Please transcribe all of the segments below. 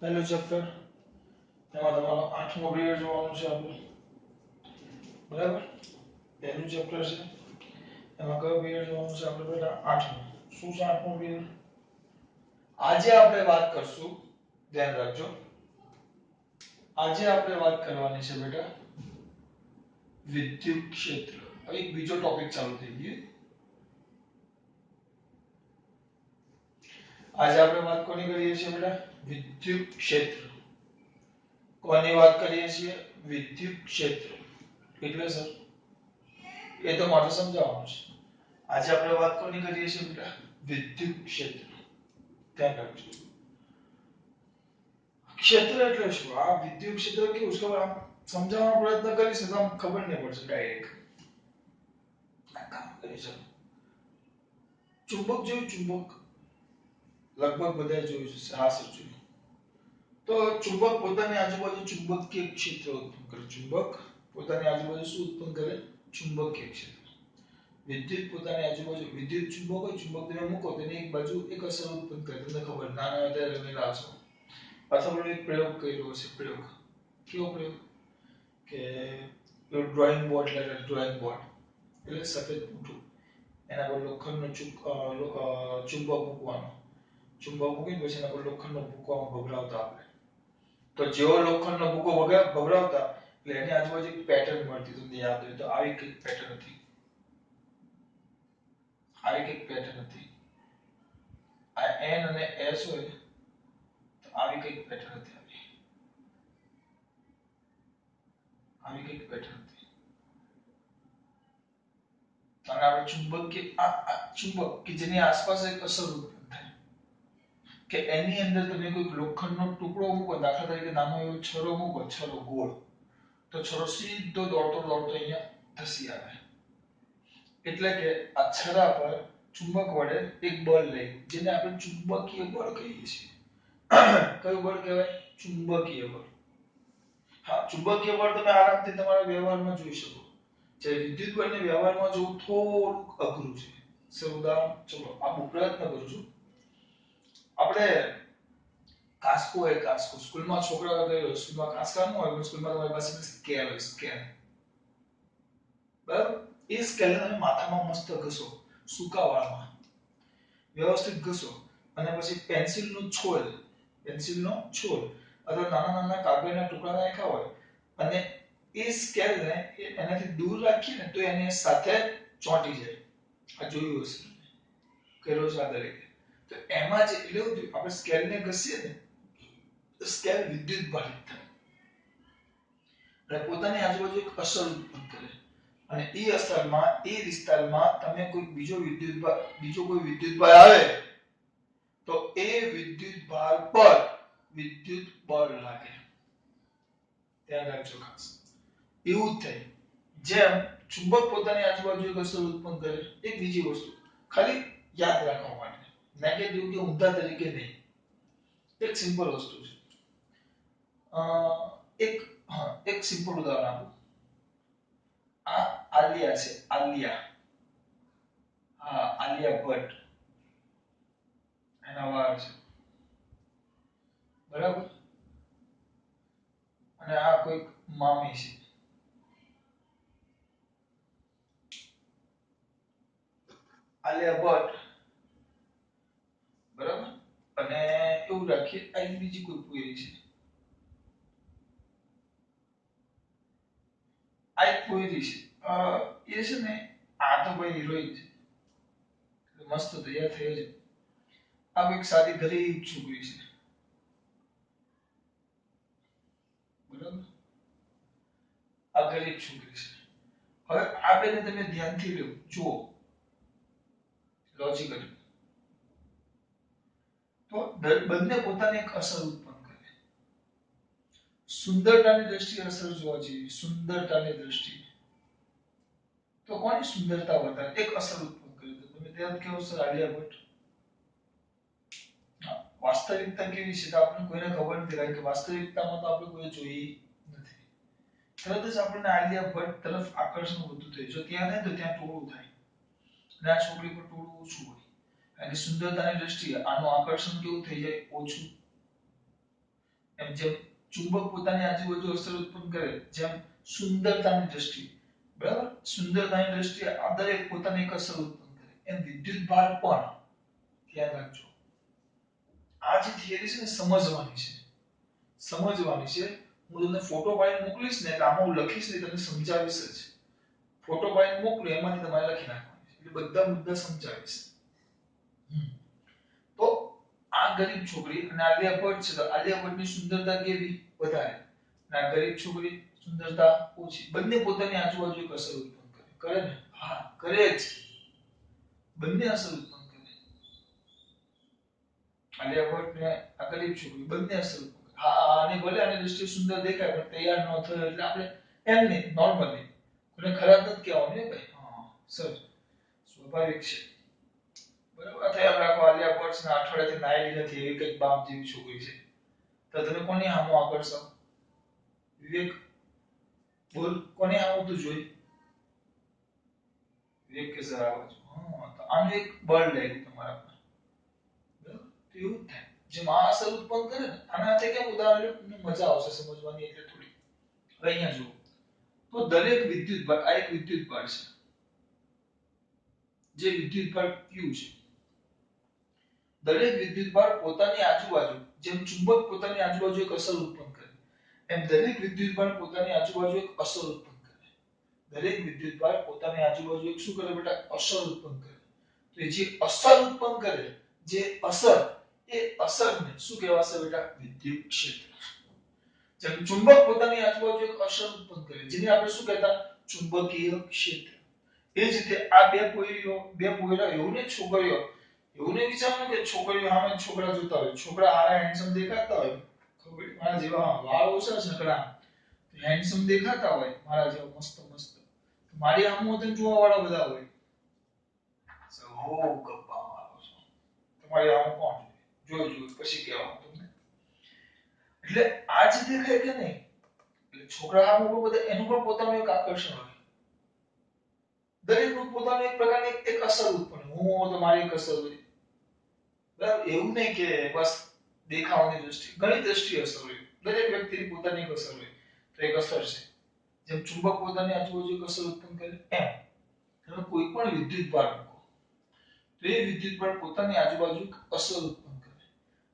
પહેલું ચેપ્ટર એમાં તમારો 8મો પીરિયડ જોવાનો છે આપણે બરાબર પહેલું ચેપ્ટર છે એમાં કયો પીરિયડ જોવાનો છે આપણે બેટા 8મો શું છે 8મો પીરિયડ આજે આપણે વાત કરશું ધ્યાન રાખજો આજે આપણે વાત કરવાની છે બેટા વિદ્યુત ક્ષેત્ર એક બીજો ટોપિક ચાલુ થઈ ગયો આજે આપણે વાત કોની કરીએ છીએ બેટા વિદ્યુત ક્ષેત્ર કોની વાત કરીએ છીએ વિદ્યુત ક્ષેત્ર એટલે સર એ તો મારે સમજાવવાનું છે આજે આપણે વાત કોની કરીએ છીએ બેટા વિદ્યુત ક્ષેત્ર ધ્યાન રાખજો ક્ષેત્ર એટલે શું આ વિદ્યુત ક્ષેત્ર કેવું છે આમ સમજાવવાનો પ્રયત્ન કરીશ તો આમ ખબર નહીં પડશે ડાયરેક્ટ કામ કરી છે ચુંબક જેવું ચુંબક લગભગ બધાએ જોયું છે હા સર જોયું તો ચુંબક પોતાની આજુબાજુ ચુંબકીય ક્ષેત્ર ઉત્પન્ન કરે ચુંબક પોતાની આજુબાજુ શું ઉત્પન્ન કરે ચુંબકીય ક્ષેત્ર વિદ્યુત પોતાની આજુબાજુ વિદ્યુત ચુંબક હોય ચુંબક તમે મૂકો તેની એક બાજુ એક અસર ઉત્પન્ન કરે તમને ખબર નાના હતા રમેલા છો અથવા પેલો એક પ્રયોગ કર્યો છે પ્રયોગ કેવો પ્રયોગ કે ડ્રોઈંગ બોર્ડ એટલે ડ્રોઈંગ બોર્ડ એટલે સફેદ પૂઠું એના પર લોખંડનો ચુંબક મૂકવાનો ચુંબક મૂકીને પછી એના પર લોખંડનો ભૂકો ભભરાવતા આપણે તો જેવો લોખંડનો ભૂકો ભભરાવતા એટલે એની આજુબાજુ એક પેટર્ન મળતી તમને યાદ હોય તો આવી કઈક પેટર્ન હતી આવી કઈક પેટર્ન હતી આ એન અને એસ હોય તો આવી કઈક પેટર્ન હતી આવી કઈક પેટર્ન હતી અને આપણે ચુંબકીય આ ચુંબક કે જેની આસપાસ એક અસર ઉત્પન્ન થાય કે એની અંદર તમે કોઈ લોખંડનો ટુકડો મૂકો દાખલા તરીકે નાનો એવો છરો મૂકો છરો ગોળ તો છરો સીધો દોડતો દોડતો અહીંયા ધસી આવે એટલે કે આ છરા પર ચુંબક વડે એક બળ લે જેને આપણે ચુંબકીય બળ કહીએ છીએ કયું બળ કહેવાય ચુંબકીય બળ હા ચુંબકીય બળ તમે આરામથી તમારા વ્યવહારમાં જોઈ શકો જે વિદ્યુત બળને વ્યવહારમાં જોવું થોડું અઘરું છે સર ઉદાહરણ ચલો આપું પ્રયત્ન કરું છું આપણે કાસ્કો હોય કાસ્કો સ્કૂલમાં છોકરાઓ ગયો સ્કૂલમાં કાસ્કા ન હોય સ્કૂલમાં તમારી પાસે સ્કેલ હોય સ્કેલ બરાબર એ સ્કેલ તમે માથામાં મસ્ત ઘસો સૂકાવાળામાં વ્યવસ્થિત ઘસો અને પછી પેન્સિલનો છોલ અથવા નાના નાના કાગળના ટુકડા નાખ્યા હોય અને એ સ્કેલને એનાથી દૂર રાખીએ ને તો એની સાથે ચોંટી જાય આ જોયું હશે કર્યો છે આ દરેકે તો એમાં જે એટલે આપણે સ્કેલને ઘસીએ ને તો સ્કેલ વિદ્યુત ભારિત થાય અને પોતાની આજુબાજુ એક અસર ઉત્પન્ન કરે અને એ અસરમાં એ વિસ્તારમાં તમે કોઈ બીજો કોઈ વિદ્યુત ભાર આવે તો એ વિદ્યુત ભાર પર વિદ્યુત બળ લાગે ધ્યાન રાખજો ખાસ એવું જ થાય જેમ ચુંબક પોતાની આજુબાજુ એક અસર ઉત્પન્ન કરે એક બીજી વસ્તુ ખાલી યાદ રાખવા માટે નેગેટિવ કે ઊંધા તરીકે નહીં એક સિમ્પલ વસ્તુ છે એક સિમ્પલ ઉદાહરણ આપું આ આલિયા છે આલિયા હા આલિયા ભટ્ટ એના વાળ છે બરાબર અને આ કોઈક મામી છે આલિયા ભટ્ટ બરાબર અને એવું રાખીએ આ બીજી કોઈ પોયરી છે આ એક પોયરી છે એ છે ને આ તો ભાઈ હિરોઈન છે મસ્ત તૈયાર થઈ છે આ એક સાદી ગરીબ છોકરી છે બરાબર આ ગરીબ છોકરી છે હવે આ બેને તમે ધ્યાનથી લો જુઓ લોજિકલી તો બંને પોતાની એક અસર ઉત્પન્ન કરે સુંદરતાની દ્રષ્ટિએ અસર જોવા જેવી સુંદરતાની દ્રષ્ટિએ તો કોની સુંદરતા વધારે એક અસર ઉત્પન્ન કરે તો તમે ધ્યાન કેવો સર આલિયા ભટ્ટ વાસ્તવિકતા કેવી છે તો આપણને કોઈને ખબર નથી કારણ કે વાસ્તવિકતામાં તો આપણે કોઈ જોઈ નથી તરત જ આપણને આલિયા ભટ્ટ તરફ આકર્ષણ વધતું થાય જો ત્યાં નહીં તો ત્યાં ટોળું થાય અને આ છોકરી પર ટોળું ઓછું હોય અને સુંદરતાની દ્રષ્ટિએ આનું આકર્ષણ કેવું થઈ જાય ઓછું એમ જેમ ચુંબક પોતાની આજુબાજુ અસર ઉત્પન્ન કરે, જેમ સુંદરતાની દ્રષ્ટિએ, બરાબર, સુંદરતાની દ્રષ્ટિએ આ દરેક પોતાની એક અસર ઉત્પન્ન કરે, એમ વિદ્યુત ભાર પણ, યાદ રાખજો, આ જે થિયરી છે ને સમજવાની છે, સમજવાની છે. હું તમને ફોટો પાડીને મોકલીશ ને એટલે આમાં હું લખીશ ને તમને સમજાવીશ જ. ફોટો પાડીને મોકલું એમાંથી તમારે લખી નાખવાનું છે, એટલે બધા મુદ્દા સમજાવીશ. તો આ ગરીબ છોકરી અને આલિયા ભટ્ટ છે, તો આલિયા ભટ્ટની સુંદરતા કેવી? વધારે. અને આ ગરીબ છોકરી સુંદરતા ઓછી. બંને પોતાની આજુબાજુ એક અસર ઉત્પન્ન કરે. કરે ને? હા, કરે જ. બંને અસર ઉત્પન્ન કરે. આલિયા ભટ્ટ ને આ ગરીબ છોકરી બંને અસર ઉત્પન્ન કરે. હા, અને ભલે આની દ્રષ્ટિએ સુંદર દેખાય પણ તૈયાર ન થયો એટલે આપણે એમ નહીં, નોર્મલી. કોને ખરાબ નથી કહેવાનું ને ભાઈ. હા, સર સ્વાભાવિક છે. બરાબર. અત્યારે રાખો આલિયા ભટ્ટ ના અઠવાડિયાથી નાયેલી નથી એવી કઈક બાપ જેવી છોકરી છે, તો તમે કોની સામું આકર્ષો? વિવેક બોલ, કોની સામું તું જોઈ? વિવેક કે સર આવો છો. હા, તો આનું એક બળ લાગ્યું તમારા પર. બરાબર. તો એવું થાય જે આ અસર ઉત્પન્ન કરે ને, આનાથી કેમ ઉદાહરણ મજા આવશે સમજવાની એટલે થોડી. હવે અહીંયા જુઓ, તો દરેક વિદ્યુત ભાર, આ એક વિદ્યુત ભાર છે, જે વિદ્યુત ભાર Q છે. દરેક વિદ્યુતભાર પોતાની આજુબાજુ, જેમ ચુંબક પોતાની આજુબાજુ એક અસર ઉત્પન્ન કરે, એમ દરેક વિદ્યુતભાર પોતાની આજુબાજુ એક અસર ઉત્પન્ન કરે. દરેક વિદ્યુતભાર પોતાની આજુબાજુ એક શું કરે બેટા? અસર ઉત્પન્ન કરે. તો એ જે અસર ઉત્પન્ન કરે, જે અસર, એ અસરને શું કહેવાશે બેટા? વિદ્યુત ક્ષેત્ર. જેમ ચુંબક પોતાની આજુબાજુ એક અસર ઉત્પન્ન કરે, જેને આપણે શું કહેતા? ચુંબકીય ક્ષેત્ર. એ જ રીતે આ બે પોયરા એવું ને છોકરીઓ, એવું નહીં વિચારવાનું કે છોકરીઓ સામે છોકરા જોતા હોય, છોકરા હારા હેન્ડસમ દેખાતા હોય, ખબર મારા જેવા વાળ ઓછા છકડા હેન્ડસમ દેખાતા હોય, મારા જેવા મસ્ત મસ્ત, મારી સામે તો જોવા વાળા બધા હોય. હો ગપ્પા મારો છો, તમારી સામે કોણ જોઈ પછી કહેવાનું તમને. એટલે આ જે દેખાય કે નહીં, એટલે છોકરા સામે બધા એનું પણ પોતાનું એક આકર્ષણ હોય. દરેકનું પોતાનું એક પ્રકારની એક અસર ઉત્પન્ન. હું તો મારી એક અસર હોય. બરાબર. એવું નહીં કે બસ દેખાવાની દ્રષ્ટિ, ઘણી દ્રષ્ટિ અસર હોય. દરેક વ્યક્તિની પોતાની એક અસર હોય. તો એક અસર છે. જેમ ચુંબક પોતાની આજુબાજુ એક અસર ઉત્પન્ન કરે, એમ તમે કોઈ પણ વિદ્યુતભાર મૂકો, તો એ વિદ્યુતભાર પોતાની આજુબાજુ એક અસર ઉત્પન્ન કરે.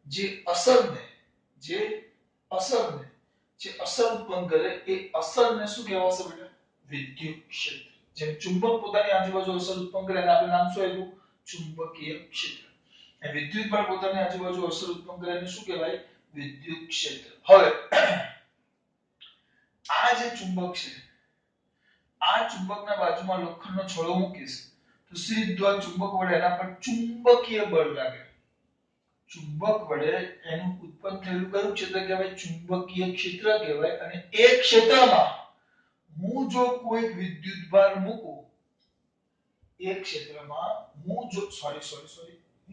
જે અસરને, જે અસરને, જે અસર ઉત્પન્ન કરે, એ અસરને શું કહેવાશે બેટા? વિદ્યુત ક્ષેત્ર. જેમ ચુંબક પોતાની આજુબાજુ અસર ઉત્પન્ન કરે, આપણે નામ શું આપ્યું? ચુંબકીય ક્ષેત્ર. એ વિદ્યુતભાર પોતાની આજુબાજુ અસર ઉત્પન્ન કરે એને શું કહેવાય? વિદ્યુત ક્ષેત્ર. હવે આ જે ચુંબક છે, આ ચુંબકના બાજુમાં લોખંડનો છડો મૂકીશ તો સીધો ચુંબક વડે એના પર ચુંબકીય બળ લાગે. ચુંબક વડે એનું ઉત્પન્ન થયેલું કયું ક્ષેત્ર કહેવાય? ચુંબકીય ક્ષેત્ર કહેવાય. અને એ ક્ષેત્રમાં હું જો કોઈ વિદ્યુતભાર મૂકું, એ ક્ષેત્રમાં હું જો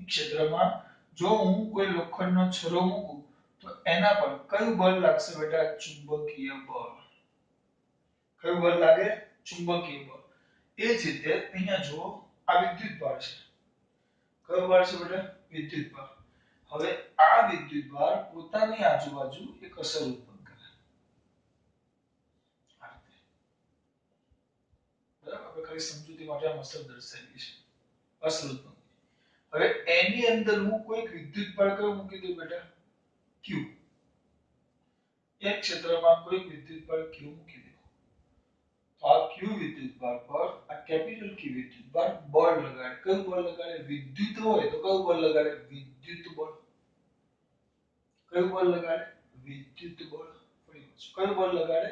ક્ષેત્રમાં જો હું કોઈ લોખંડનો છરો મૂકું તો એના પર કયું બળ લાગશે બેટા? ચુંબકીય બળ. કયું બળ લાગે? ચુંબકીય બળ. એ જ રીતે અહીંયા જો આ વિદ્યુતભાર છે, કયો ભાર છે બેટા? વિદ્યુતભાર. હવે આ વિદ્યુતભાર પોતાની આજુબાજુ એક અસર ઉત્પન્ન કરે. બરાબર. આપણે ખાલી સમજૂતી માટે આ અસર દર્શાવી છે, અસર ઉત્પન્ન. હવે એની અંદર હું કોઈ વિદ્યુતભાર કયો મૂકી દઉં બેટા? Q. એક ક્ષેત્રમાં કોઈ વિદ્યુતભાર Q મૂકી દઉં તો આ Q વિદ્યુતભાર પર આ કેપિટલ Q વિદ્યુતભાર બળ લગાડે. કયું બળ લગાડે? વિદ્યુત હોય તો કયું બળ લગાડે? વિદ્યુત બળ. કયું બળ લગાડે? વિદ્યુત બળ. કયું બળ લગાડે?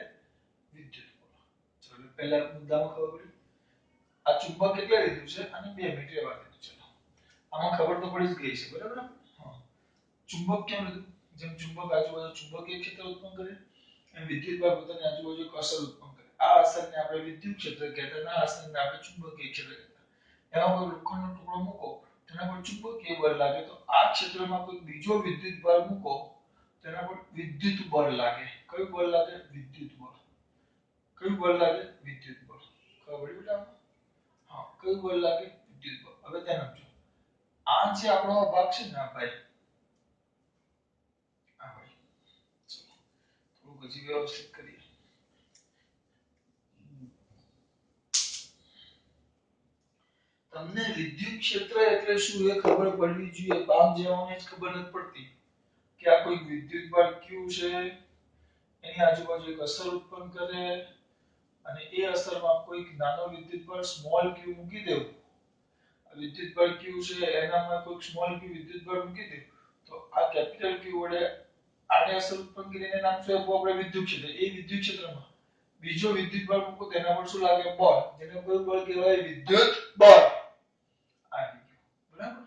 વિદ્યુત બળ. ચલો પહેલા મુદ્દામાં ખબર પડી. આ ચુંબક એટલે લીધું છે અને 2 મીટર રહેવા દીધું. ચલો આમાં ખબર તો પડી જ ગઈ છે, બરાબર. હા, ચુંબક કેમ લીધું? જેમ ચુંબક આજુબાજુ ચુંબકીય ક્ષેત્ર ઉત્પન્ન કરે, એમ વિદ્યુતભાર પોતાની આજુબાજુ એક અસર ઉત્પન્ન કરે. આ અસરને આપણે વિદ્યુત ક્ષેત્ર કહેતા, અને આ અસરને આપણે ચુંબકીય ક્ષેત્ર કહેતા. એમાં કોઈ લોખંડનો ટુકડો મૂકો, તેના પર ચુંબકીય બળ લાગે, તો આ ક્ષેત્રમાં કોઈ બીજો વિદ્યુતભાર મૂકો, તેના પર વિદ્યુત બળ લાગે. કયું બળ લાગે? વિદ્યુત બળ. કયું બળ લાગે? વિદ્યુત બળ. ખબર પડી બેટા? હા, કયું બળ લાગે? વિદ્યુત બળ. હવે ધ્યાન આપજો, આ જે આપણો ભાગ છે ને આ ભાઈ, આ ભાઈ હજી વ્યવસ્થિત કરીએ. તમને વિદ્યુત ક્ષેત્ર એટલે શું એ ખબર પડવી જોઈએ. બાપ જેવાને જ ખબર નથી પડતી કે આ કોઈ વિદ્યુત બળ ક્યુ છે, એની આજુબાજુ એક અસર ઉત્પન્ન કરે અને એ અસરમાં કોઈ નાનો વિદ્યુત બળ સ્મોલ ક્યુ મૂકી દેવું. વિદ્યુત બળ ક્યુ છે એનામાં કોઈ સ્મોલ ક્યુ વિદ્યુત બળ મૂકી દેવું તો આ કેપિટલ ક્યુ વડે આને અસર ઉત્પન્ન કરીને નામ શું આપણે વિદ્યુત ક્ષેત્ર. એ વિદ્યુત ક્ષેત્રમાં બીજો વિદ્યુત બળ મૂકો તેના પર શું લાગે? બળ. જેને કોઈ બળ કહેવાય? વિદ્યુત બળ. બરાબર.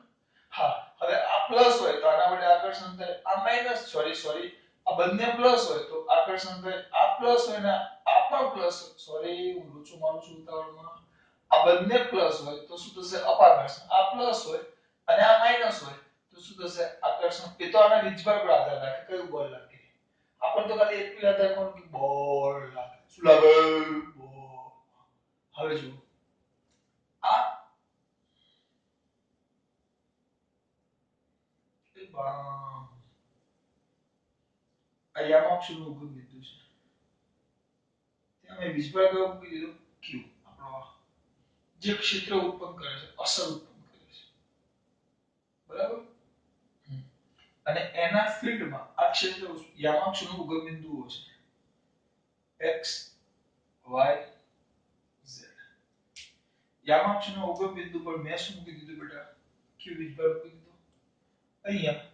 હા, હવે આ પ્લસ હોય તો આના વડે આકર્ષણ થાય. આ માઈનસ સોરી આ બંને પ્લસ હોય તો આકર્ષણ થાય. આ પ્લસ હોય ને આ પણ પ્લસ. સોરી હું લોચો મારું છું ઉતાવળમાં. આ બંને પ્લસ હોય તો શું થશે? અપાકર્ષણ. આ પ્લસ હોય અને આ માઈનસ હોય તો શું થશે? આકર્ષણ. એ તો આના વીજભાર પર આધાર રાખે કયું બળ લાગે. આપણે તો ખાલી એટલું યાદ રાખવાનું કે બળ લાગે. શું લાગે? બળ. હવે જુઓ આ યામાક્ષનું ઉગમ બિંદુ છે. ત્યાં મેં વીજભાર કયો મૂકી દીધો? Q. આપણો જે ક્ષેત્ર ઉત્પન્ન કરે છે, અસર ઉત્પન્ન કરે છે. બરાબર? અને એના ફીલ્ડમાં આ ક્ષેત્ર યામાક્ષનું ઉગમ બિંદુઓ છે. x y z. યામાક્ષના ઉગમ બિંદુ પર મેં શું મૂકી દીધું બેટા? Q વીજભાર મૂકી દીધો. અહીંયા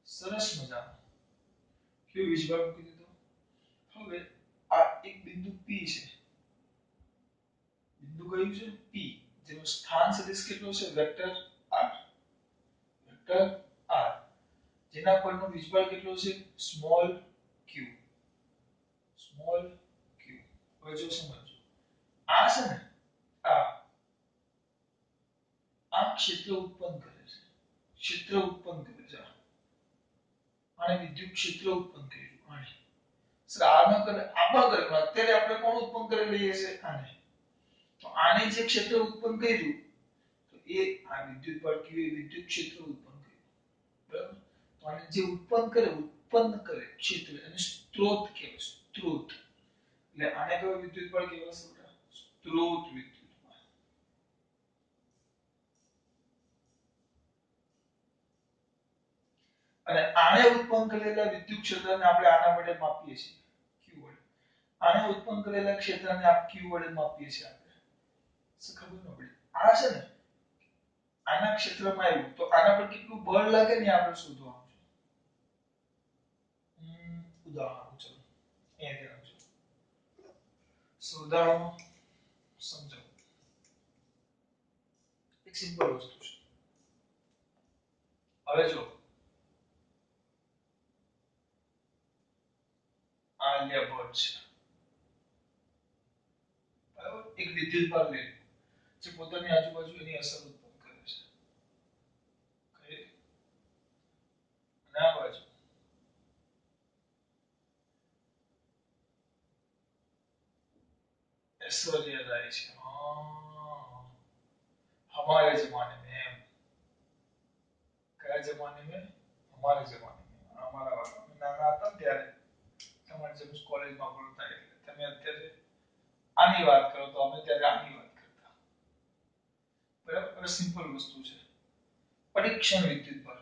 સરસ મજાનો Q વીજભાર મૂકી દીધો. હવે આ એક બિંદુ P છે. બિંદુ કયું છે? P. જેનો સ્થાન સદિશ કેટલો છે? Vector r. Vector r. જેના પરનો વીજભાર કેટલો છે? Small q. Small q. હવે જો સમજો. આ છે ને આ ક્ષેત્ર ઉત્પન્ન કરે છે. ક્ષેત્ર ઉત્પન્ન કરે છે. આને વિદ્યુત ક્ષેત્ર ઉત્પન્ન કર્યું. આને આમાં કરે આમાં કરે અત્યારે આપણે કોણ ઉત્પન્ન કરી લઈએ છે? આને. તો આને જે ક્ષેત્ર ઉત્પન્ન કર્યું તો એ આ વિદ્યુત બળ q એ વિદ્યુત ક્ષેત્ર ઉત્પન્ન કર્યું. બરાબર? તો આને જે ઉત્પન્ન કરે ક્ષેત્ર એને સ્ત્રોત કહેવાય. સ્ત્રોત. એટલે આને કયો વિદ્યુત બળ કહેવાય? સ્ત્રોત વિદ્યુત. અને આને ઉત્પન્ન કરેલા વિદ્યુત ક્ષેત્રને આપણે આના વડે માપીએ છીએ q વડે. આને ઉત્પન્ન કરેલા ક્ષેત્રને આપણે q વડે માપીએ છીએ આપણે. શું ખબર ન પડી? આ છે ને આના ક્ષેત્રમાં આવ્યું તો આના પર કેટલું બળ લાગે ને આપણે શોધવાનું છે. ઉદાહરણ આપો ચલો. અહીંયા ધ્યાન આપજો. ઉદાહરણ સમજો. એક સિમ્પલ વસ્તુ છે. હવે જો આ લેબર છે. બરાબર? એક વિદ્યુત બળ લે જે પોતાની આજુબાજુ એની અસર ઉત્પન્ન કરે છે. કઈ ના બાજુ ऐश्वर्या राय છે. हाँ हमारे जमाने में એમ. કયા જમાને में? हमारे जमाने में. हमारा वाला નાના હતા ત્યારે તમારે જેમ કોલેજમાં ભણતા એટલે તમે અત્યારે આની વાત કરો તો અમે ત્યારે આની વાત કરતા. બરાબર? સિમ્પલ વસ્તુ છે. પરીક્ષણ વિદ્યુત બળ.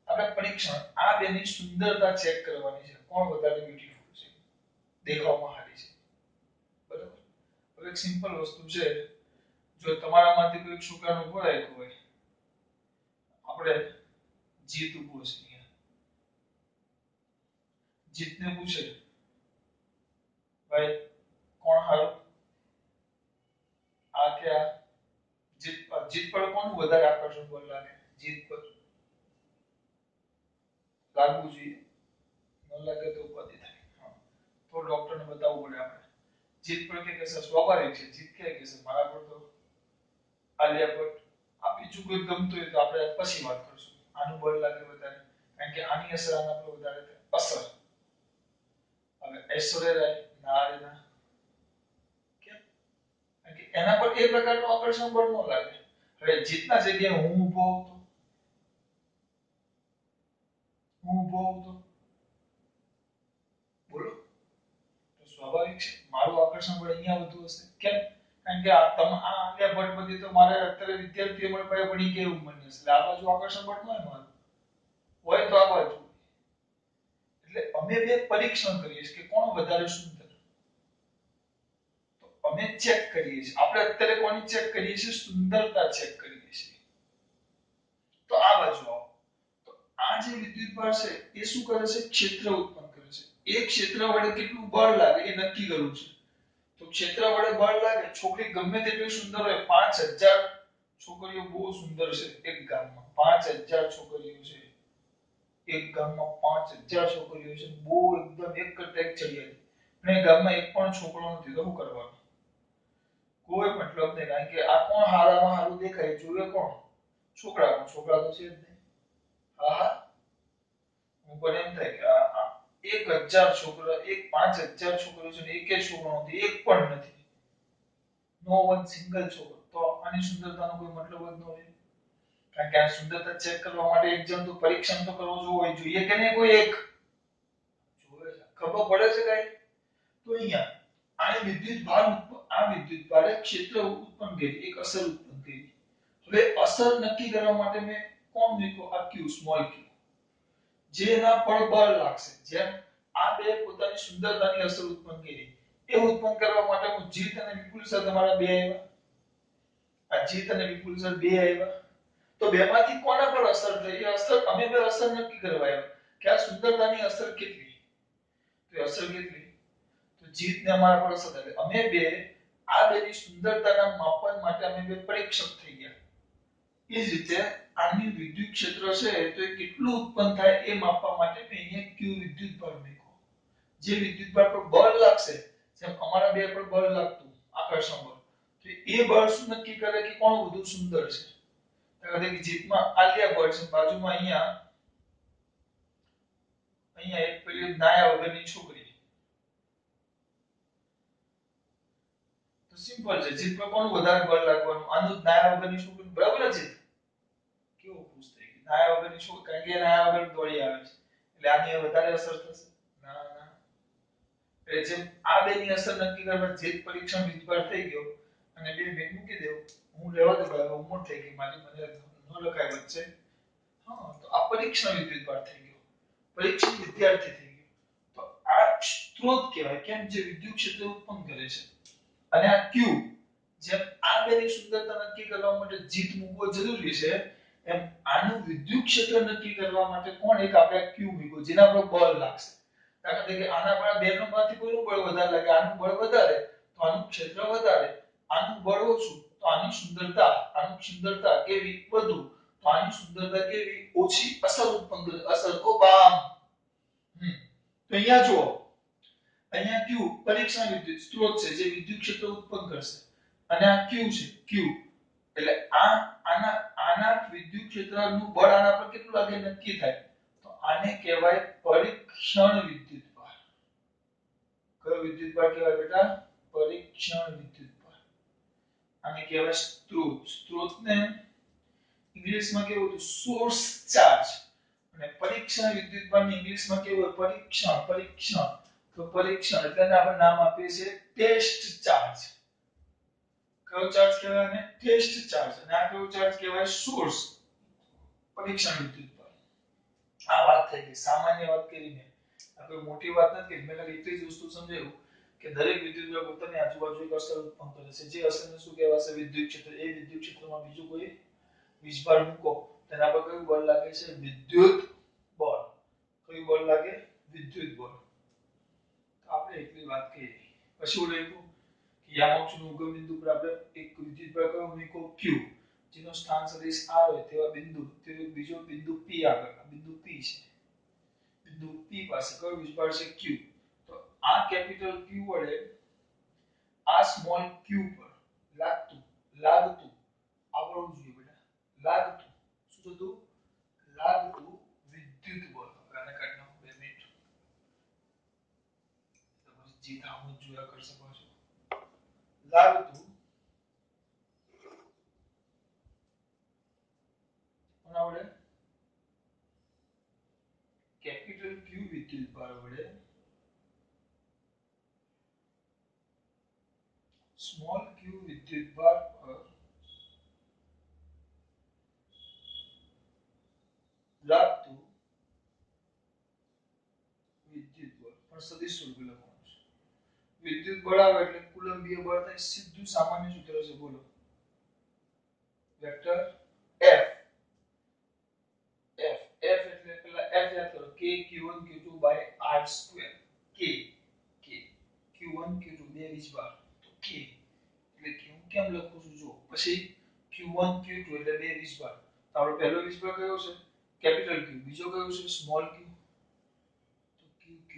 આપણે પરીક્ષણ આ બેની સુંદરતા ચેક કરવાની છે. કોણ વધારે બ્યુટીફુલ છે? દેખાવમાં સારી છે. બરાબર? હવે એક સિમ્પલ વસ્તુ છે. જો તમારામાંથી કોઈ છોકરાનો ઉભો રાખ્યો હોય આપણે જીત ઉભો છે અહીંયા. જીતને પૂછે ભાઈ કોણ હારું? આ કે આ? જીત પર કોનું વધારે આકર્ષણ બળ લાગે? જીત પર લાગવું જોઈએ. ન લાગે તો ઉપાધિ થાય. હા તો ડોક્ટરને બતાવવું પડે આપણે. જીત પર કે સર સ્વાભાવિક છે. જીત કે છે મારા પર તો આલિયા ભટ્ટ. આ બીજું કોઈ ગમતું હોય તો આપણે પછી વાત કરશું. આનું બળ લાગે વધારે કારણ કે આની અસર આના પર વધારે થાય. અસર. હવે ઐશ્વર્યા રાય ના રે ના. કેમ? કારણ કે એના પર એ પ્રકારનું આકર્ષણ બળ ન લાગે. હવે જીતના જગ્યાએ હું ઊભો હતો. હું ઊભો હતો. બોલો. આકર્ષણ બળ અહીંયા વધુ હશે. કેમ? કારણ કે આ આલિયા ભટ્ટ બધી તો મારે અત્યારે વિદ્યાર્થીઓ પણ પાસે ભણી કે એવું મને એટલે આ બાજુ આકર્ષણ બળ ન હોય મારું હોય તો આ બાજુ. એટલે અમે બે પરીક્ષણ કરીએ છીએ કે કોણ વધારે સુંદર. તો અમે ચેક કરીએ છીએ. આપણે અત્યારે કોની ચેક કરીએ છીએ? સુંદરતા ચેક કરીએ છીએ. તો આ બાજુ આવો. તો આ જે વિદ્યુતભાર છે એ શું કરે છે? ક્ષેત્ર ઉત્પન્ન કરે છે. એક ક્ષેત્ર વડે કેટલું બળ લાગે એ નક્કી કરવું છે. તો ક્ષેત્ર વડે બળ લાગે. છોકરી ગમે તેટલી સુંદર હોય, 5000 છોકરીઓ બહુ સુંદર છે એક ગામમાં. 5000 છોકરીઓ છે એક ગામમાં. 5000 છોકરીઓ છે બહુ એકદમ એક કરતા એક ચડિયાતી. અને ગામમાં એક પણ છોકરો નથી. તો શું કરવાનું? કોઈ મતલબ નહીં. કારણ કે આ કોણ હારામાં હારું દેખાય? જોવે કોણ? છોકરા. છોકરા તો છે જ નહીં. હા હા. હું પણ એમ થાય કે આ 1000 છોકરા, 5000 છોકરીઓ છે ને એક છોકરો નથી, એક પણ નથી. નો વન સિંગલ છોકરો. તો આની સુંદરતાનો કોઈ મતલબ જ ન હોય. કારણ કે આ સુંદરતા ચેક કરવા માટે એક જણ તો પરીક્ષણ તો કરવું જોઈએ કે નહીં? કોઈ એક જોવે છે. ખબર પડે છે કઈ? તો અહીંયા આ વિદ્યુત ભારે ક્ષેત્ર ઉત્પન્ન કરી, એક અસર ઉત્પન્ન કરી. હવે અસર નક્કી કરવા માટે મેં કોણ મૂક્યો? આ ક્યુ, સ્મોલ ક્યુ. જેના પર બળ લાગશે. જેમ આ બે પોતાની સુંદરતાની અસર ઉત્પન્ન કરી, એ ઉત્પન્ન કરવા માટે હું જીત અને વિપુલ સર તમારા બે આવ્યા. આ જીત અને વિપુલ સર બે આવ્યા. તો બેમાંથી કોના પર અસર થઈ? અસર અમે બે અસર નક્કી કરવા આવ્યા કે આ સુંદરતાની અસર કેટલી. તો અસર કેટલી? તો જીતને અમારા પર અસર થાય. અમે બે આ બેની સુંદરતાના માપન માટે અમે બે પરીક્ષક થઈ ગયા. એ જ રીતે આની વિદ્યુત ક્ષેત્ર છે તો એ કેટલું ઉત્પન્ન થાય એ માપવા માટે મેં અહીંયા ક્યુ વિદ્યુતભાર મૂક્યો. જે વિદ્યુતભાર પર બળ લાગશે, જેમ અમારા બે પર બળ લાગતું આકર્ષણ બળ, તો એ બળ શું નક્કી કરે કે કોણ વધુ સુંદર છે? એટલે કે જીતમાં આલિયા ભટ્ટ છે, બાજુમાં અહીંયા એક પેલી નાયા વગરની છોકરી. તો સિમ્પલ છે. જીત પર કોણ વધારે બળ લાગવાનું? આનું નાયા વગરની છોકરી. બરાબર છે? કેવું ખુશ થઈ ગઈ નાયા વગરની છોકરી. કારણ કે નાયા વગર દોડી આવે છે એટલે આની વધારે અસર થશે. ના ના. એટલે જેમ આ બેની અસર નક્કી કરવા જીત પરીક્ષણ વિદ્યુતભાર થઈ ગયો અને બે બેન મૂકી દેવું. હું રહેવા દે ભાઈ, ઉંમર થઈ ગઈ મારી, મને ન લખાય વચ્ચે. હા, તો આ પરીક્ષણ વિદ્યુતભાર થઈ ગયો. પરીક્ષણ વિદ્યાર્થી થઈ ગયો. તો આ સ્ત્રોત કહેવાય. કેમ? જે વિદ્યુત ક્ષેત્ર ઉત્પન્ન કરે છે. અને આ ક્યુ, જેમ આ બેની સુંદરતા નક્કી કરવા માટે જીત મૂકવો જરૂરી છે, એમ આનું વિદ્યુત ક્ષેત્ર નક્કી કરવા માટે કોણ એક આપણે ક્યુ મૂક્યો જેના પર બળ લાગશે. દાખલા તરીકે આના પર બેનમાંથી કોઈનું બળ વધારે લાગે? આનું બળ વધારે તો આનું ક્ષેત્ર વધારે. આનું બળ ઓછું તો આની સુંદરતા કેવી? વધુ. તો આની સુંદરતા કેવી? ઓછી. અસર ઉત્પન્ન કરે. અસર ઓ બામ. તો અહીંયા જુઓ, અહીંયા ક્યુ પરીક્ષણ વિદ્યુત સ્ત્રોત છે જે વિદ્યુત ક્ષેત્ર ઉત્પન્ન કરશે. અને આ ક્યુ છે, ક્યુ. એટલે આના વિદ્યુત ક્ષેત્રનું બળ આના પર કેટલું લાગે નક્કી થાય. તો આને કહેવાય પરીક્ષણ વિદ્યુતભાર. કયો વિદ્યુતભાર કહેવાય બેટા? પરીક્ષણ વિદ્યુતભાર. આને કહેવાય સ્ત્રોત. સ્ત્રોતને ઇંગ્લિશમાં કેવું હતું? Source charge. અને પરીક્ષણ વિદ્યુતભારની ઇંગ્લિશમાં કેવું હોય? પરીક્ષણ. તો પરીક્ષણ એટલે આપણે નામ આપીએ છીએ ટેસ્ટ ચાર્જ. કયો ચાર્જ કહેવાય? ને ટેસ્ટ ચાર્જ. અને આ કયો ચાર્જ કહેવાય? સોર્સ. પરીક્ષણ વિદ્યુતભાર. આ વાત થઈ ગઈ, સામાન્ય વાત કરી મેં. આ કોઈ મોટી વાત નથી. મેં ખાલી એટલી જ વસ્તુ સમજાવ્યું કે દરેક વિદ્યુતભાર પોતાની આજુબાજુ એક અસર ઉત્પન્ન કરે છે. જે અસરને શું કહેવાશે? વિદ્યુત ક્ષેત્ર. એ વિદ્યુત ક્ષેત્રમાં બીજું કોઈ વીજભાર મૂકો તેના પર કયું બળ લાગે છે? વિદ્યુત બળ. કયું બળ લાગે? વિદ્યુત બળ. આપણે એટલી વાત કરી. પછી ઓલું લખ્યું કે યામોક્ષનું ઉગમ બિંદુ પર આપણે એક વિદ્યુતભાર કયો મૂક્યો? ક્યુ. જેનો સ્થાન સદિશ r હોય તેવા બિંદુ, તે બીજો બિંદુ p આગળ. આ બિંદુ p છે. બિંદુ p પાસે કયો વીજભાર છે? ક્યુ. તો આ કેપિટલ ક્યુ વડે આ સ્મોલ ક્યુ પર લાગતું આવડવું જોઈએ બેટા. લાગતું શું થતું? લાગતું વિદ્યુત બળ. આને કાઢી નાખો 2 મિનિટ. તો પછી જીત આમ જ જોયા કરશે પાછો. લાગતું કોના વડે? કેપિટલ ક્યુ વિદ્યુતભાર વડે स्मॉल q विद्युतभार पर લાગતું વિદ્યુત બળ પણ સદિશ સ્વરૂપે લખવાનું છે. વિદ્યુત બળ આવે એટલે કુલંબીય બળ થાય. સીધું સામાન્ય સૂત્ર છે, બોલો. વેક્ટર F F F એટલે પેલા F યાદ કરો, k q1 q2 r2 k k q1 q2 બે વીજભાર તો k એટલે કે હું કેમ લખું છું જો પછી q1 q2 એટલે બે વીજભાર. તો આપણો પહેલો વીજભાર કયો છે? Capital Q. બીજો કયો છે? Small q. તો qq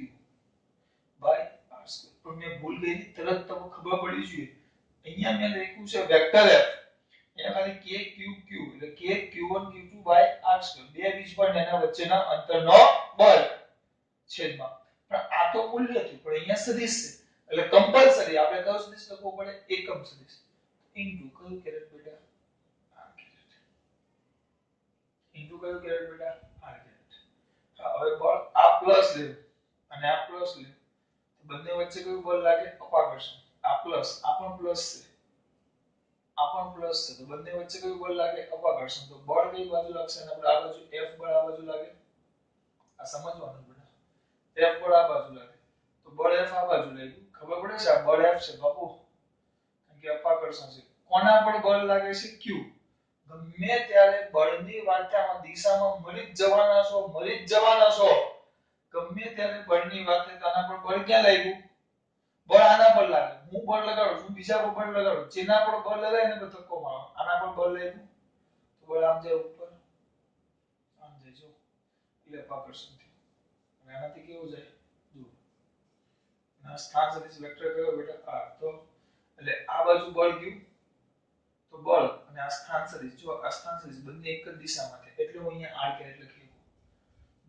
બાય r2. પણ મેં ભૂલ કરી, તરત તમને ખબર પડી જોઈએ. અહીંયા મેં લખ્યું છે વેક્ટર F, અહીંયા ખાલી k q q એટલે k q1 q2 by r2 બે વીજભાર ને એના વચ્ચેના અંતરનો બળ છેદમાં. પણ આ તો મૂલ્ય હતું, પણ અહીંયા સદિશ છે એટલે કમ્પલસરી આપણે કયો સદિશ લખવો પડે? એકમ સદિશ ઇન્ટુ કયું કેરેટ બેટા? r caret. ઇન્ટુ કયું કેરેટ બેટા? r caret. હવે બળ આ પ્લસ લેવું અને આ પ્લસ લેવું, બંને વચ્ચે કયું બળ લાગે? અપાકર્ષણ. આ પ્લસ, આ પણ પ્લસ છે, આ પણ પ્લસ છે, તો બંને વચ્ચે કયું બળ લાગે? અપાકર્ષણ. તો બળ કઈ બાજુ લાગશે? અને આપણે આ બાજુ F બળ આ બાજુ લાગે. આ સમજવાનું બેટા. F બળ આ બાજુ લાગે તો બળ F આ બાજુ લાગ્યું. ખબર પડે છે આ બળ F છે બાપુ, કારણ કે અપાકર્ષણ છે. કોના પર બળ લાગે છે? Q. ગમે ત્યારે બળની વાર્તામાં દિશામાં મળી જ જવાના છો, મળી જ જવાના છો. ગમે ત્યારે બળની વાત થાય તો આના પર બળ ક્યાં લાગ્યું? બળ આના પર લાગે. હું બળ લગાડું છું, બીજા પર બળ લગાડું, જેના પર બળ લગાય ને ધક્કો મારો. આના પર બળ લાગ્યું તો બળ આમ જાય ઉપર, આમ જાય જો, એટલે અપાકર્ષણ થયું. અને આનાથી કેવું જાય? દૂર. ના સ્થાન સદિશ વેક્ટર કયો બેટા? r. તો એટલે આ બાજુ બળ ગયું તો બળ અને આ સ્થાન સદિશ, જો આ સ્થાન સદિશ બંને એક જ દિશામાં છે એટલે હું અહીંયા r કેરેટ લખી.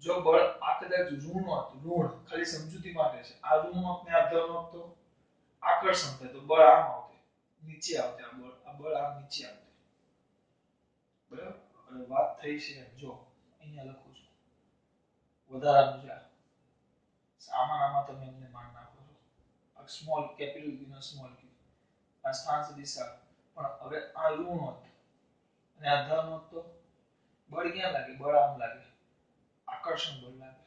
જો બળ આ કદાચ ઋણ હોત, ઋણ ખાલી સમજૂતી માટે છે, આ ઋણ હોત ને આ ધન હોત તો આકર્ષણ થાય, તો બળ આમ આવતે, નીચે આવતે. આ બળ આમ નીચે આવતે. બરાબર? હવે વાત થઈ છે જો અહીંયા લખું છું વધારાનું છે. આમાં તમે એમને માન નાખો છો. આ સ્મોલ કેપિટલ q ના સ્મોલ q. આ સ્થાન સદિશ પણ હવે આ ઋણ હોત અને આ ધન હોત તો બળ ક્યાં લાગે? બળ આમ લાગે, આકર્ષણ બળ લાગે.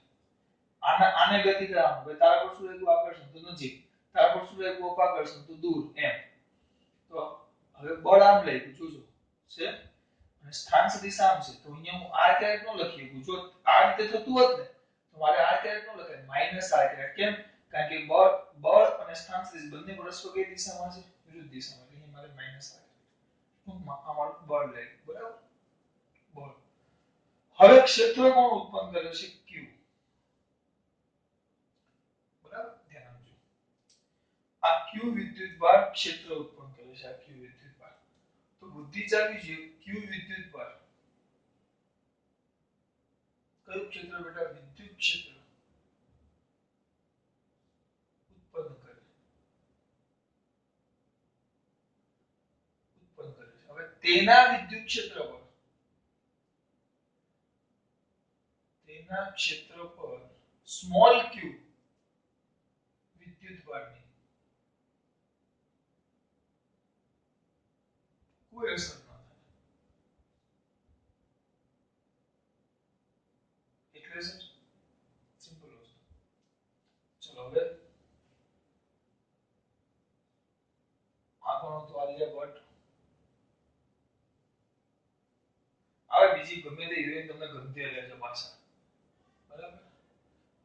આને ગતિ કરવાનું, ભાઈ તારા પર શું લાગ્યું? આકર્ષણ, તો નજીક. તારા પર શું લાગ્યું? અપાકર્ષણ, તો દૂર. એમ તો હવે બળ આમ લાગ્યું જોજો છે અને સ્થાન સદિશ આમ છે, તો અહીંયા હું r કેરેટ નો લખી શકું. જો આ રીતે થતું હોત ને તો મારે r કેરેટ નો લખાય, માઈનસ r કેરેટ. કેમ? કારણ કે બળ અને સ્થાન સદિશ બંને પરસ્પર કઈ દિશામાં છે? વિરુદ્ધ દિશામાં. એટલે મારે માઈનસ r કેરેટ. ટૂંકમાં અમારું બળ લાગ્યું. બરાબર? બળ. હવે ક્ષેત્ર કોણ ઉત્પન્ન કરે છે? q. બરાબર? ધ્યાન આપજો. આ q વિદ્યુતભાર ક્ષેત્ર ઉત્પન્ન કરે છે. આ q વિદ્યુતભાર. તો બુદ્ધિ ચાલવી જોઈએ. q વિદ્યુતભાર કયું ક્ષેત્ર બેટા? વિદ્યુત ક્ષેત્ર ઉત્પન્ન કરે છે. હવે તેના વિદ્યુત ક્ષેત્ર પર, તેના ક્ષેત્ર પર સ્મોલ q વિદ્યુતભારની કોઈ અસર ન થાય. એટલે જ સિમ્પલ વસ્તુ. ચલો હવે આ કોણ હતું? આલિયા ભટ્ટ. હવે બીજી ગમે તે હિરોઈન તમને ગમતી રહે છે પાછા. બરાબર?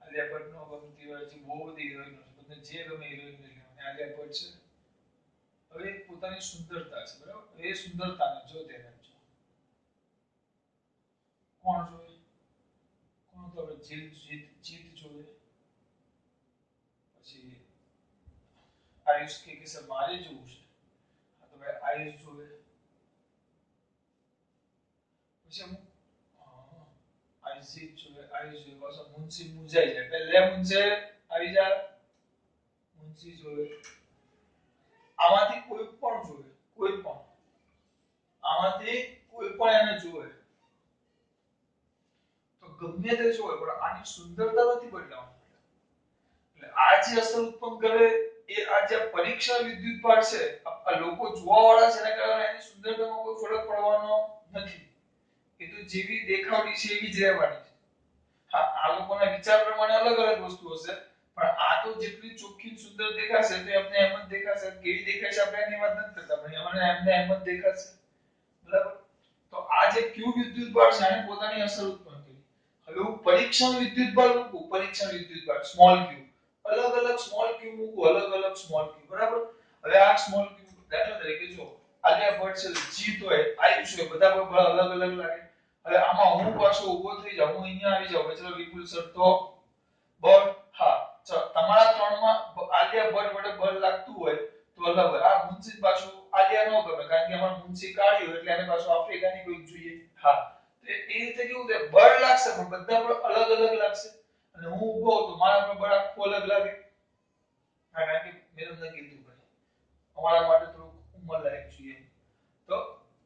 આલિયા ભટ્ટ નો ગમતી હોય છે, બહુ બધી હિરોઈનો છે, તમને જે ગમે હિરોઈન લઈ લેવાની. આલિયા ભટ્ટ છે. હવે પોતાની સુંદરતા છે, બરાબર? એ સુંદરતાને જો ધ્યાન આપજો. કોણ જોવે? કોણ તો હવે જીત જોવે. પછી આયુષ કે સર મારે જોવું છે, તો ભાઈ આયુષ જોવે. પછી હું આયુષ જોવે, આયુષ જોવે. પાછો મુનસી મુંજાઈ જાય, એટલે મુંજે આવી જા, મુનસી જોવે. આમાંથી કોઈ પણ જોવે, કોઈ પણ. આમાંથી કોઈ પણ એને જોવે તો ગમે તે જોવે, પણ આની સુંદરતા નથી બદલાવાની. એટલે આ જે અસર ઉત્પન્ન કરે એ આ જે પરીક્ષા વિદ્યુતભાર છે આ લોકો જોવા વાળા છે એના કારણે એની સુંદરતામાં કોઈ ફરક પડવાનો નથી. એ તો જેવી દેખાવડી છે એવી જ રહેવાની છે. હા, આ લોકોના વિચાર પ્રમાણે અલગ અલગ વસ્તુ હશે, પણ આ તો જેટલી ચોખ્ખી સુંદર દેખાશે તો એમને એમ જ દેખાશે. કેવી દેખાય છે આપણે એની વાત નથી કરતા, પણ એમને એમ જ દેખાશે. બરાબર. તો આ જે ક્યુ વિદ્યુતભાર છે આને પોતાની અસર ઉત્પન્ન કરી. હવે હું પરીક્ષણ વિદ્યુતભાર મૂકું, પરીક્ષણ વિદ્યુતભાર સ્મોલ ક્યુ, અલગ અલગ સ્મોલ ક્યુ મૂકું, અલગ અલગ સ્મોલ ક્યુ. બરાબર. હવે આ સ્મોલ ક્યુ દાખલા તરીકે જો આલિયા ભટ્ટ છે, જીત હોય, આયુષ હોય, બધા પર બળ અલગ અલગ લાગે. હવે આમાં હું પાછો ઊભો થઈ જાઉં, હું અહીંયા આવી જાઉં, ચલો વિપુલ સર તો બળ, હા તમારા ત્રણમાં આલિયા ભટ્ટ વડે બળ લાગતું હોય તો અલગ હોય. આ મુનસી પાછું આલિયા નો ગમે, કારણ કે અમાર મુનસી કાળી હોય એટલે એને પાછું આફ્રિકાની કોઈ જોઈએ. હા, તો એ રીતે કેવું છે, બળ લાગશે પણ બધા પર અલગ અલગ લાગશે. અને હું ઊભો તો મારા પર બળ આખું અલગ લાગે. હા, કારણ કે મેં તમને કીધું ભાઈ અમારા માટે થોડું ઉંમર લાયક જોઈએ. તો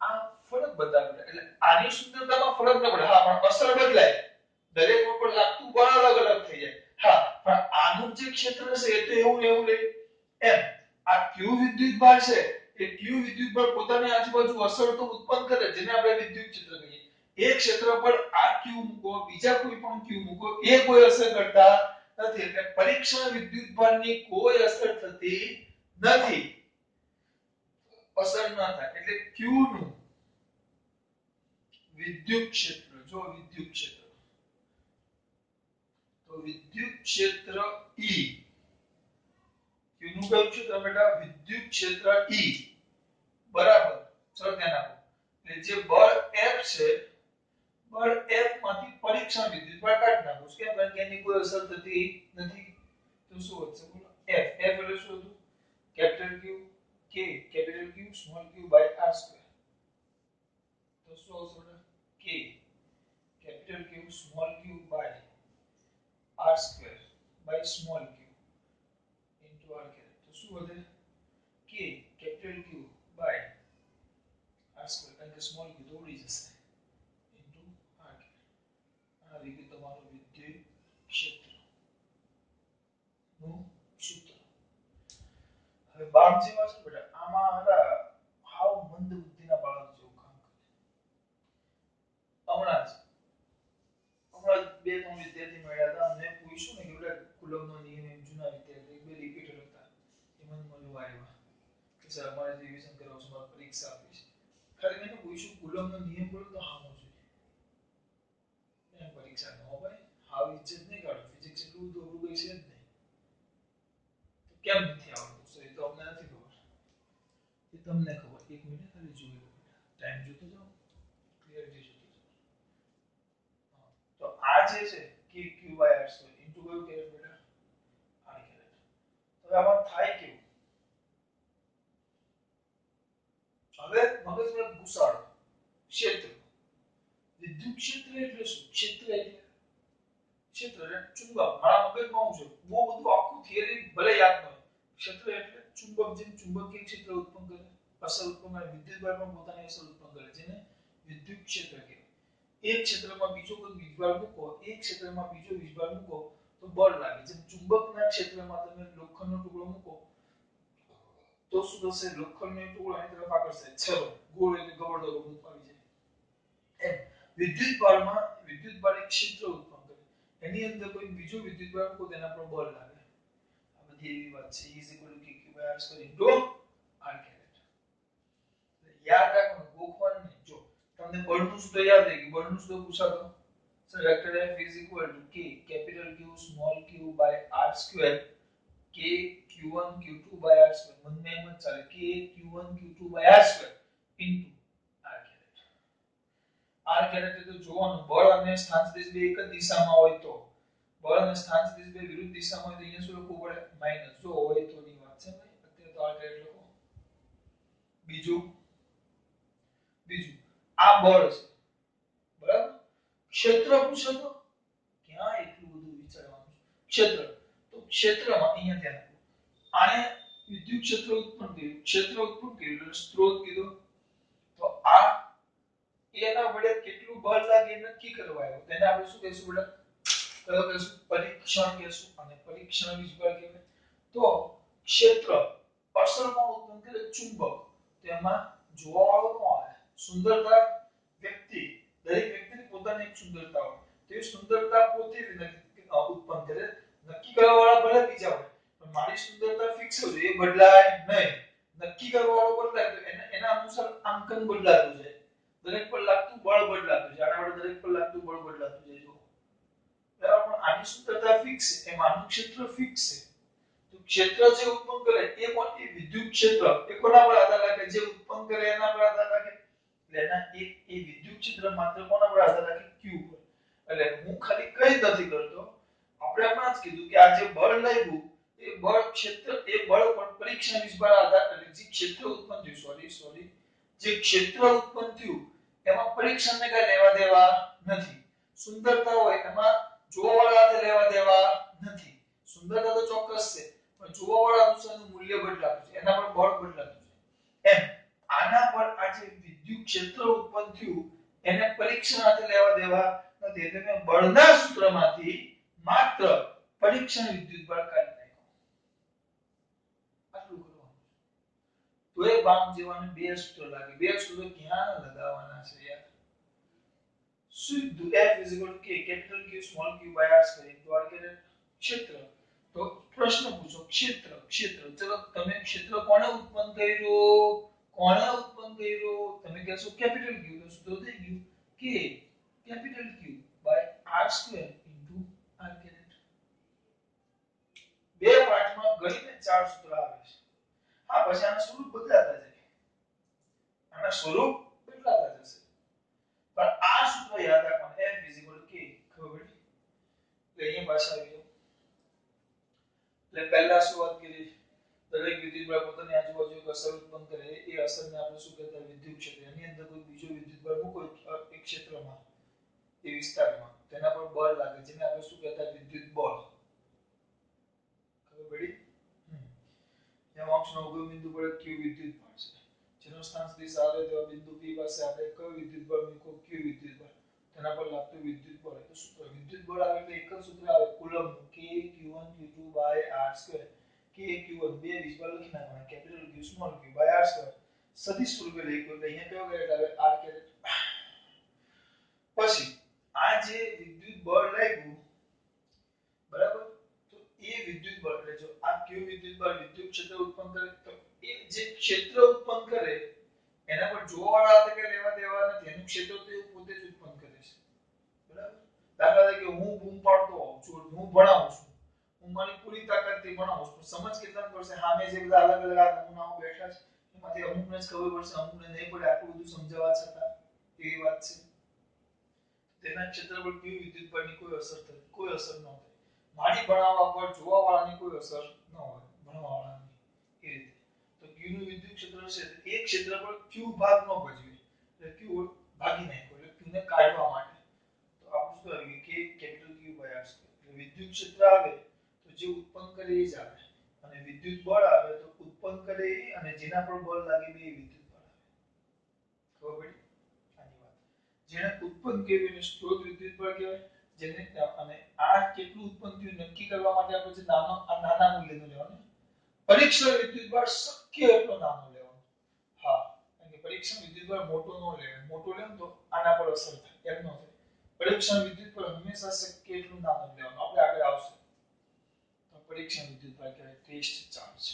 આ ફરક બતાવે એટલે આની સુંદરતામાં ફરક ન પડે. હા, પણ અસર બદલાય. દરેક ઉપર લાગતું બળ અલગ અલગ થઈ જાય. હા, પણ આનું જે ક્ષેત્ર છે એ તો એવું ને એવું રહે. એમ આ ક્યુ વિદ્યુતભાર છે એ ક્યુ વિદ્યુતભાર પોતાની આજુબાજુ અસર તો ઉત્પન્ન કરે, જેને આપણે વિદ્યુત ક્ષેત્ર કહીએ. એક ક્ષેત્ર પર આ ક્યુ મૂકો, બીજા કોઈ પણ ક્યુ મૂકો, એ કોઈ અસર કરતા નથી. એટલે પરીક્ષણ વિદ્યુતભારની કોઈ અસર થતી નથી. અસર ન થાય એટલે ક્યુ નું વિદ્યુત ક્ષેત્ર, જો વિદ્યુત ક્ષેત્ર તો વિદ્યુત ક્ષેત્ર E, ક્યુ નું કયું ક્ષેત્ર બેટા? વિદ્યુત ક્ષેત્ર E બરાબર. ચલો ધ્યાન આપો. એટલે જે બળ F છે, બળ F માંથી પરીક્ષણ વિદ્યુતભાર કાઢી નાખો. કેમ? કારણ કે એની કોઈ અસર થતી નથી. તો શું વધશે બોલો? F. F એટલે શું હતું? Capital Q K capital Q small q by r square. તો શું આવશે બેટા? K capital Q small q by r square by small q into r caret. તો શું વધે? K capital Q by r square, કારણ કે સ્મોલ q તો ઉડી જશે, into r કેરેટ. આ રીતે તમારું વિદ્યુત ક્ષેત્ર નું સૂત્ર. હવે બાપ જેવા છે બેટા, આમાં હતા હાવ મંદ બુદ્ધિના બાળક જેવું કામ કરે. હમણાં બે ત્રણ વિદ્યાર્થી મળ્યા હતા, અમને પૂછ્યું ને કે બેટા કુલમનો નિયમ એમ જૂના વિદ્યાર્થી બે રિપીટર હતા. એમાં મળવા આવ્યા કે સર અમારે રિવિઝન કરાવવું છે, મારે પરીક્ષા આપવી છે. ખાલી મેં પૂછ્યું કુલમનો નિયમ બોલો તો હામો જોઈએ. એમ પરીક્ષા ન હોય હાવ ઇજ્જત નહીં કાઢો. ફિઝિક્સ એટલું તો અવરું કઈ છે જ નહીં. તો કેમ નથી આવડતું સર? એ તો અમને નથી ખબર. એ તમને ખબર. એક મિનિટ ખાલી જોઈ લો બેટા, ટાઈમ જોતો જાઓ, ક્લિયરિટી જોતો જાઓ. તો આ જે છે કે q r સ્ક્વેર ઇન્ટુ કયું કેરેટ બેટા? r caret. હવે આમાં થાય કેવું? હવે મગજમાં ઘુસાડો. ક્ષેત્ર, વિદ્યુત ક્ષેત્ર એટલે શું? ક્ષેત્ર એટલે ક્ષેત્ર એટલે ચુંબક. મારા મગજમાં હું છે બહુ બધું આખું થિયરી ભલે યાદ ન હોય. ક્ષેત્ર એટલે ચુંબક, જેમ ચુંબકીય ક્ષેત્ર ઉત્પન્ન કરે, અસર ઉત્પન્ન કરે, વિદ્યુતભાર પણ પોતાની અસર ઉત્પન્ન કરે, જેને વિદ્યુત ક્ષેત્ર કહેવાય. એક ક્ષેત્રમાં બીજો કોઈ વીજભાર મૂકો, એક ક્ષેત્રમાં બીજો વીજભાર મૂકો તો બળ લાગે. જેમ ચુંબકના ક્ષેત્રમાં તમે લોખંડનો ટુકડો મૂકો તો શું થશે? લોખંડનો ટુકડો એની તરફ આકર્ષાય. ચલો ગોળ એટલે ગબડતો ગબડતો આવી જાય. એમ વિદ્યુતભારમાં વિદ્યુતભાર એક ક્ષેત્ર ઉત્પન્ન કરે, એની અંદર કોઈ બીજો વિદ્યુતભાર મૂકો તેના પર બળ લાગે. આ બધી એવી વાત છે. E = kq r square into r caret. યાદ રાખવાનું, ગોખવાનું નહીં. જો તમને બળનું સૂત્ર યાદ રહી ગયું, બળનું સૂત્ર પૂછાતો so vector F = k capital Q small q by r square k q1 q2 by r square. મને એમ જ ચાલે k q1 q2 by r square into r caret. r caret એટલે જોવાનું બળ અને સ્થાનચલિત બે એક જ દિશામાં હોય તો, બળ અને સ્થાનચલિત બે વિરુદ્ધ દિશામાં હોય તો અહીંયા શું લખવું પડે? માઈનસ. જો હોય તો ની વાત છે ભાઈ. અત્યારે તો r caret લખો. બીજું આ બળ છે બરાબર. ક્ષેત્ર પૂછો તો ક્યાં એટલું બધું વિચારવાનું? ક્ષેત્ર, તો ક્ષેત્રમાં અહીંયા ધ્યાન આપો. આને વિદ્યુત ક્ષેત્ર ઉત્પન્ન કર્યું, ક્ષેત્ર ઉત્પન્ન કર્યું એટલે સ્ત્રોત કીધો. તો આ એના વડે કેટલું બળ લાગે એ નક્કી કરવા આવ્યો. તેને આપણે શું કહીશું બેટા? કયો કહીશું? પરીક્ષણ કહીશું. અને પરીક્ષણ વીજભાર કહેવાય. તો ક્ષેત્ર અસર કોણ ઉત્પન્ન કરે ચુંબક તેમાં જોવા વાળો કોણ આવે સુંદરતા વ્યક્તિ દરેક વ્યક્તિની પોતાની એક સુંદરતા હોય તે સુંદરતા પોતે ઉત્પન્ન કરે નક્કી કરવા વાળા ભલે બીજા હોય પણ મારી સુંદરતા ફિક્સ હોય એ બદલાય નહીં નક્કી કરવા વાળો બદલાય તો એના અનુસાર આંકન બદલાતું જાય દરેક પર લાગતું બળ બદલાતું જાય આના વડે દરેક પર લાગતું બળ બદલાતું જાય જો બરાબર પણ આની સુંદરતા ફિક્સ છે એમ આનું ક્ષેત્ર ફિક્સ છે તો ક્ષેત્ર જે ઉત્પન્ન કરે એ કોણ એ વિદ્યુત ક્ષેત્ર એ કોના પર આધાર રાખે જે ઉત્પન્ન કરે એના પર આધાર રાખે એટલે એના એ વિદ્યુત ક્ષેત્ર માત્ર કોના પર આધાર રાખે q પર એટલે હું ખાલી કઈ નથી કરતો આપણે હમણાં જ કીધું કે આ જે બળ લાગ્યું એ બળ ક્ષેત્ર એ બળ પર પરીક્ષણ વિસ્ભાર આધાર એટલે જે ક્ષેત્ર ઉત્પન્ન થયું સોરી જે ક્ષેત્ર ઉત્પન્ન થયું એમાં પરીક્ષણને કઈ લેવા દેવા નથી સુંદરતા હોય એમાં જોવાવાળા હાથે લેવા દેવા નથી સુંદરતા તો ચોક્કસ છે પણ જોવાવાળા અનુસારનું મૂલ્ય બદલાતું છે એના પર બળ બદલાતું છે એમ આના પર આ જે વિદ્યુત ક્ષેત્ર ઉત્પન્ન થયું એને પરીક્ષણ હાથે લેવા દેવા નથી એટલે મેં બળના સૂત્રમાંથી માત્ર પરીક્ષણ વિદ્યુત બળ કાઢી નાખ્યો આટલું કરવાનું તો એ બામ જેવાને બે સૂત્ર લાગે બે સૂત્ર ક્યાં લગાવવાના છે યાર સીધું F k capital Q small q r square તો આ કે ક્ષેત્ર તો પ્રશ્ન પૂછો ક્ષેત્ર ચલો તમે ક્ષેત્ર કોણે ઉત્પન્ન કર્યું તમે કહેશો કેપિટલ Q તો સૂત્ર થઈ ગયું k capital Q by r square into r caret બે પાઠમાં ગણીને ચાર સૂત્ર આવે છે હા પછી આના સ્વરૂપ બદલાતા જશે પણ આ સૂત્ર યાદ રાખવાનું F k ખબર પડી એટલે અહીંયા પાછા આવી જાઓ એટલે પહેલા શું વાત કરી દરેક વિદ્યુત બળ પોતાની આજુબાજુ એક અસર ઉત્પન્ન કરે એ અસરને આપણે શું કહેતા વિદ્યુત ક્ષેત્ર એની અંદર કોઈ બીજો વિદ્યુત બળ મૂકો એક ક્ષેત્રમાં એ વિસ્તારમાં તેના પર બળ લાગે જેને આપણે શું કહેતા વિદ્યુત બળ ખબર પડી ત્યાં અંશનો ઉગમ બિંદુ પર q વિદ્યુત બળ છે જેનો સ્થાન દિશા આવે તેવા બિંદુ p પાસે આપણે કયો વિદ્યુત બળ મૂકો q વિદ્યુત બળ તેના પર લાગતું વિદ્યુત બળ તો સૂત્ર વિદ્યુત બળ આવે એટલે એક જ સૂત્ર આવે coulomb k q1 q2 r2 k q1 બે વિસ્ભાર લખી નાખવાના capital Q small q r2 સદિશ સ્વરૂપે લખ્યું એટલે અહીંયા કયો કેરેટ આવે r કેરેટ પછી આ જે વિદ્યુત બળ લાગ્યું બરાબર તો એ વિદ્યુત બળ એટલે જો આ q વિદ્યુત બળ વિદ્યુત ક્ષેત્ર ઉત્પન્ન કરે તો એ જે ક્ષેત્ર ઉત્પન્ન કરે એના પર જોવાવાળા હાથે કે લેવા દેવા નથી એનું ક્ષેત્ર તો એ પોતે જ ઉત્પન્ન કરે છે બરાબર દાખલા તરીકે હું બૂમ પાડતો હોઉં છું હું ભણાવું છું હું મારી પૂરી તાકાતથી ભણાવું છું સમજ કેટલાને પડશે સામે જે બધા અલગ અલગ આ નમૂનાઓ બેઠા છે એમાંથી અમુકને જ ખબર પડશે અમુકને નહીં પડે આટલું બધું સમજાવવા છતાં એવી વાત છે તેના ક્ષેત્ર પર q વિદ્યુત બળની કોઈ અસર ન થાય મારી ભણાવવા પર જોવાવાળાની કોઈ અસર ન હોય ભણવાવાળાની એ રીતે તો q નું વિદ્યુત ક્ષેત્ર છે એ ક્ષેત્ર પર q ભાગ ન ભજવે એટલે q ભાગી નાખ્યો એટલે q ને કાઢવા માટે તો આપણે શું આવી કે કેપિટલ Q r એટલે વિદ્યુત ક્ષેત્ર આવે તો જે ઉત્પન્ન કરે એ જ આવે અને વિદ્યુત બળ આવે તો ઉત્પન્ન કરે એ અને જેના પર બળ લાગે બે વિદ્યુત બળ આવે ખબર પડી આની વાત જેને ઉત્પન્ન કર્યું એને સ્ત્રોત વિદ્યુત બળ કહેવાય જેને અને આ કેટલું ઉત્પન્ન થયું નક્કી કરવા માટે આપણે જે નાના મૂલ્યનું લેવાનું પરીક્ષણ વિદ્યુત બળ શક્ય એટલો નાનો લેવાનો હા કારણ કે પરીક્ષણ વિદ્યુત બળ મોટો ન લેવાય મોટો લેવું તો આના પર અસર થાય એમ ન થાય પરીક્ષણ વિદ્યુત બળ હંમેશા શક્ય એટલું નાનું લેવાનું આપણે આગળ આવશે તો પરીક્ષણ વિદ્યુત બળ કહેવાય ટેસ્ટ ચાર્જ